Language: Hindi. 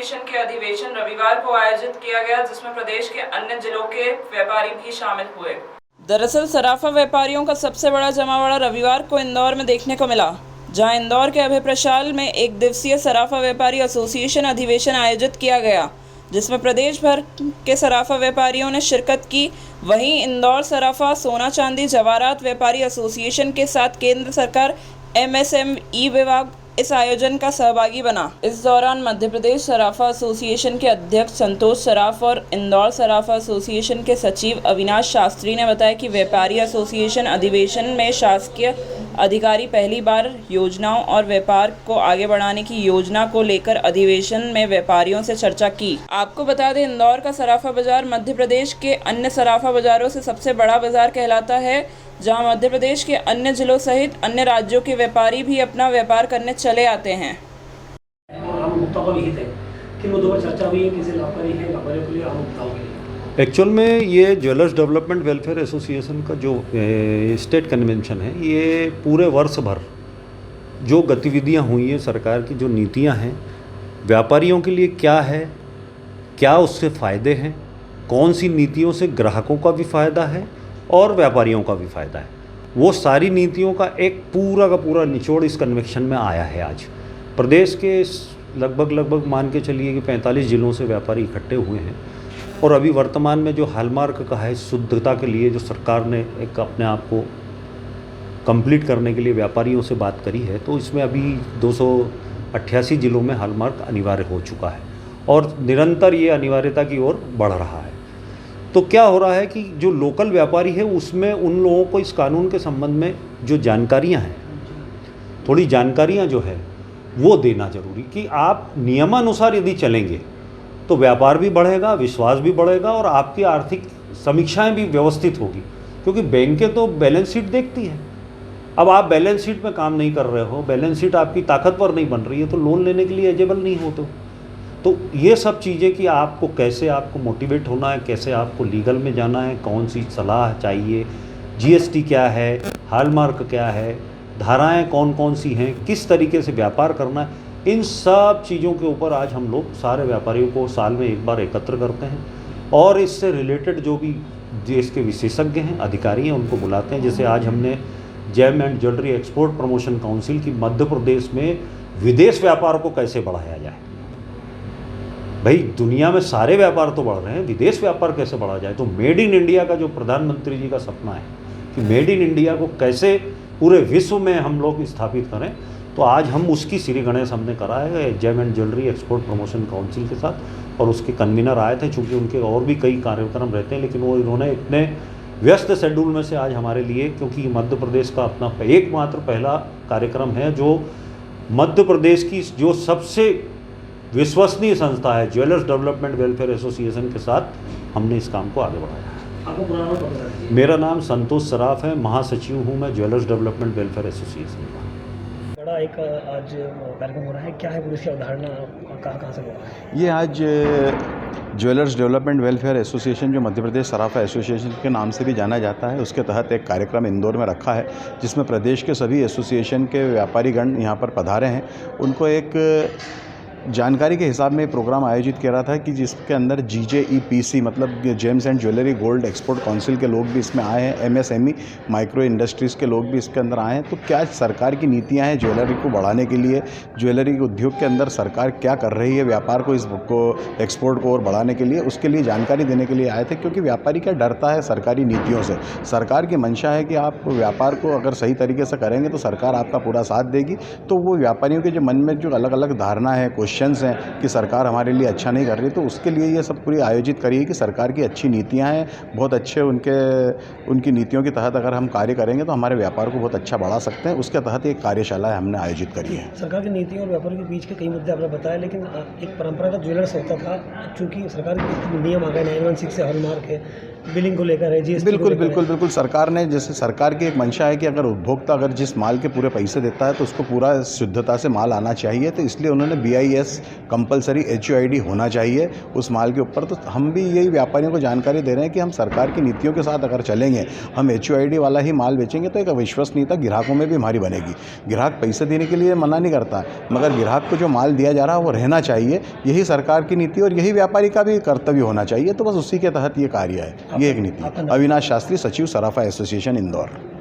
एसोसिएशन के अधिवेशन रविवार को आयोजित किया गया, जिसमें प्रदेश के अन्य जिलों के व्यापारी भी शामिल हुए। दरअसल सराफा व्यापारियों का सबसे बड़ा जमावड़ा रविवार को इंदौर में देखने को मिला, जहां इंदौर के अभय प्रशाल में एक दिवसीय सराफा व्यापारी एसोसिएशन अधिवेशन आयोजित किया गया, जिसमें प्रदेश भर के सराफा व्यापारियों ने शिरकत की। वहीं इंदौर सराफा, सोना चांदी, जवाहरात व्यापारी एसोसिएशन के साथ केंद्र सरकार MSME विभाग इस आयोजन का सहभागी बना। इस दौरान मध्य प्रदेश सराफा एसोसिएशन के अध्यक्ष संतोष सराफ और इंदौर सराफा एसोसिएशन के सचिव अविनाश शास्त्री ने बताया कि व्यापारी एसोसिएशन अधिवेशन में शासकीय अधिकारी पहली बार योजनाओं और व्यापार को आगे बढ़ाने की योजना को लेकर अधिवेशन में व्यापारियों से चर्चा की। आपको बता दें, इंदौर का सराफा बाजार मध्य प्रदेश के अन्य सराफा बाजारों से सबसे बड़ा बाजार कहलाता है, जहां मध्य प्रदेश के अन्य जिलों सहित अन्य राज्यों के व्यापारी भी अपना व्यापार करने चले आते हैं। एक्चुअल में ये ज्वेलर्स डेवलपमेंट वेलफेयर एसोसिएशन का जो स्टेट कन्वेंशन है, ये पूरे वर्ष भर जो गतिविधियां हुई हैं, सरकार की जो नीतियां हैं, व्यापारियों के लिए क्या है, क्या उससे फ़ायदे हैं, कौन सी नीतियों से ग्राहकों का भी फ़ायदा है और व्यापारियों का भी फ़ायदा है, वो सारी नीतियों का एक पूरा का पूरा निचोड़ इस कन्वेंशन में आया है। आज प्रदेश के लगभग मान के चलिए कि 45 जिलों से व्यापारी इकट्ठे हुए हैं और अभी वर्तमान में जो हॉलमार्क का है शुद्धता के लिए, जो सरकार ने एक अपने आप को कंप्लीट करने के लिए व्यापारियों से बात करी है, तो इसमें अभी 288 जिलों में हॉलमार्क अनिवार्य हो चुका है और निरंतर ये अनिवार्यता की ओर बढ़ रहा है। तो क्या हो रहा है कि जो लोकल व्यापारी है उसमें उन लोगों को इस कानून के संबंध में जो जानकारियां हैं, थोड़ी जानकारियां जो है वो देना जरूरी, कि आप नियमानुसार यदि चलेंगे तो व्यापार भी बढ़ेगा, विश्वास भी बढ़ेगा और आपकी आर्थिक समीक्षाएं भी व्यवस्थित होगी, क्योंकि बैंकें तो बैलेंस शीट देखती हैं। अब आप बैलेंस शीट में काम नहीं कर रहे हो, बैलेंस शीट आपकी ताकतवर नहीं बन रही है, तो लोन लेने के लिए एलिजिबल नहीं हो। तो ये सब चीज़ें कि आपको कैसे आपको मोटिवेट होना है, कैसे आपको लीगल में जाना है, कौन सी सलाह चाहिए, GST क्या है, हॉलमार्क क्या है, धाराएं कौन कौन सी हैं, किस तरीके से व्यापार करना है, इन सब चीज़ों के ऊपर आज हम लोग सारे व्यापारियों को साल में एक बार एकत्र करते हैं और इससे रिलेटेड जो भी देश के विशेषज्ञ हैं, अधिकारी हैं, उनको बुलाते हैं। जैसे आज हमने gem and jewellery export promotion council की मध्य प्रदेश में विदेश व्यापार को कैसे बढ़ाया जाए। भाई दुनिया में सारे व्यापार तो बढ़ रहे हैं, विदेश व्यापार कैसे बढ़ा जाए। तो मेड इन इंडिया का जो प्रधानमंत्री जी का सपना है कि मेड इन इंडिया को कैसे पूरे विश्व में हम लोग स्थापित करें, तो आज हम उसकी श्री गणेश हमने करा है gem and jewellery export promotion council के साथ, और उसके कन्वीनर आए थे। चूँकि उनके और भी कई कार्यक्रम रहते हैं, लेकिन वो इन्होंने इतने व्यस्त शेड्यूल में से आज हमारे लिए, क्योंकि मध्य प्रदेश का अपना एकमात्र पहला कार्यक्रम है जो मध्य प्रदेश की जो सबसे विश्वसनीय संस्था है ज्वेलर्स डेवलपमेंट वेलफेयर एसोसिएशन के साथ हमने इस काम को आगे बढ़ाया। आपका पूरा नाम बताइए। मेरा नाम संतोष सराफ है, महासचिव हूँ मैं ज्वेलर्स डेवलपमेंट वेलफेयर एसोसिएशन का। बड़ा एक आज कार्यक्रम हो रहा है, क्या है पूरी इसकी अवधारणा, कहाँ से हो रहा है? ये आज ज्वेलर्स डेवलपमेंट वेलफेयर एसोसिएशन, जो मध्य प्रदेश सराफा एसोसिएशन के नाम से भी जाना जाता है, उसके तहत एक कार्यक्रम इंदौर में रखा है, जिसमें प्रदेश के सभी एसोसिएशन के व्यापारीगण यहाँ पर पधारे हैं। उनको एक जानकारी के हिसाब में प्रोग्राम आयोजित किया रहा था कि जिसके अंदर GJEPC मतलब James and jewellery gold export council के लोग भी इसमें आए हैं, MSME माइक्रो इंडस्ट्रीज़ के लोग भी इसके अंदर आए हैं। तो क्या सरकार की नीतियां हैं ज्वेलरी को बढ़ाने के लिए, ज्वेलरी उद्योग के अंदर सरकार क्या कर रही है व्यापार को, इसको एक्सपोर्ट को और बढ़ाने के लिए, उसके लिए जानकारी देने के लिए आए थे। क्योंकि व्यापारी क्या डरता है सरकारी नीतियों से। सरकार की मंशा है कि आप व्यापार को अगर सही तरीके से करेंगे तो सरकार आपका पूरा साथ देगी। तो वो व्यापारियों के जो मन में जो अलग अलग धारणा है, क्वेश्चंस हैं कि सरकार हमारे लिए अच्छा नहीं कर रही, तो उसके लिए ये सब पूरी आयोजित करी है कि सरकार की अच्छी नीतियां हैं, बहुत अच्छे उनकी नीतियों के तहत अगर हम कार्य करेंगे तो हमारे व्यापार को बहुत अच्छा बढ़ा सकते हैं। उसके तहत एक कार्यशाला हमने आयोजित करी है। सरकार की नीतियों और व्यापार के बीच के कई मुद्दे आपने बताया, लेकिन एक परंपरागत ज्वेलर्स होता था, चूँकि सरकार के नियम आ गए 916 से हॉलमार्क है, बिलिंग को लेकर है, जीएसटी बिल्कुल बिल्कुल बिल्कुल सरकार ने, जैसे सरकार की एक मंशा है कि अगर उपभोक्ता अगर जिस माल के पूरे पैसे देता है तो उसको पूरा शुद्धता से माल आना चाहिए, तो इसलिए उन्होंने BIS कंपलसरी HUID होना चाहिए उस माल के ऊपर। तो हम भी यही व्यापारियों को जानकारी दे रहे हैं कि हम सरकार की नीतियों के साथ अगर चलेंगे, हम HUID वाला ही माल बेचेंगे तो एक विश्वसनीयता ग्राहकों में भी हमारी बनेगी। ग्राहक पैसे देने के लिए मना नहीं करता, मगर ग्राहक को जो माल दिया जा रहा है वो रहना चाहिए, यही सरकार की नीति और यही व्यापारी का भी कर्तव्य होना चाहिए। तो बस उसी के तहत ये कार्य है, ये एक नीति। अविनाश शास्त्री, सचिव सराफा एसोसिएशन इंदौर।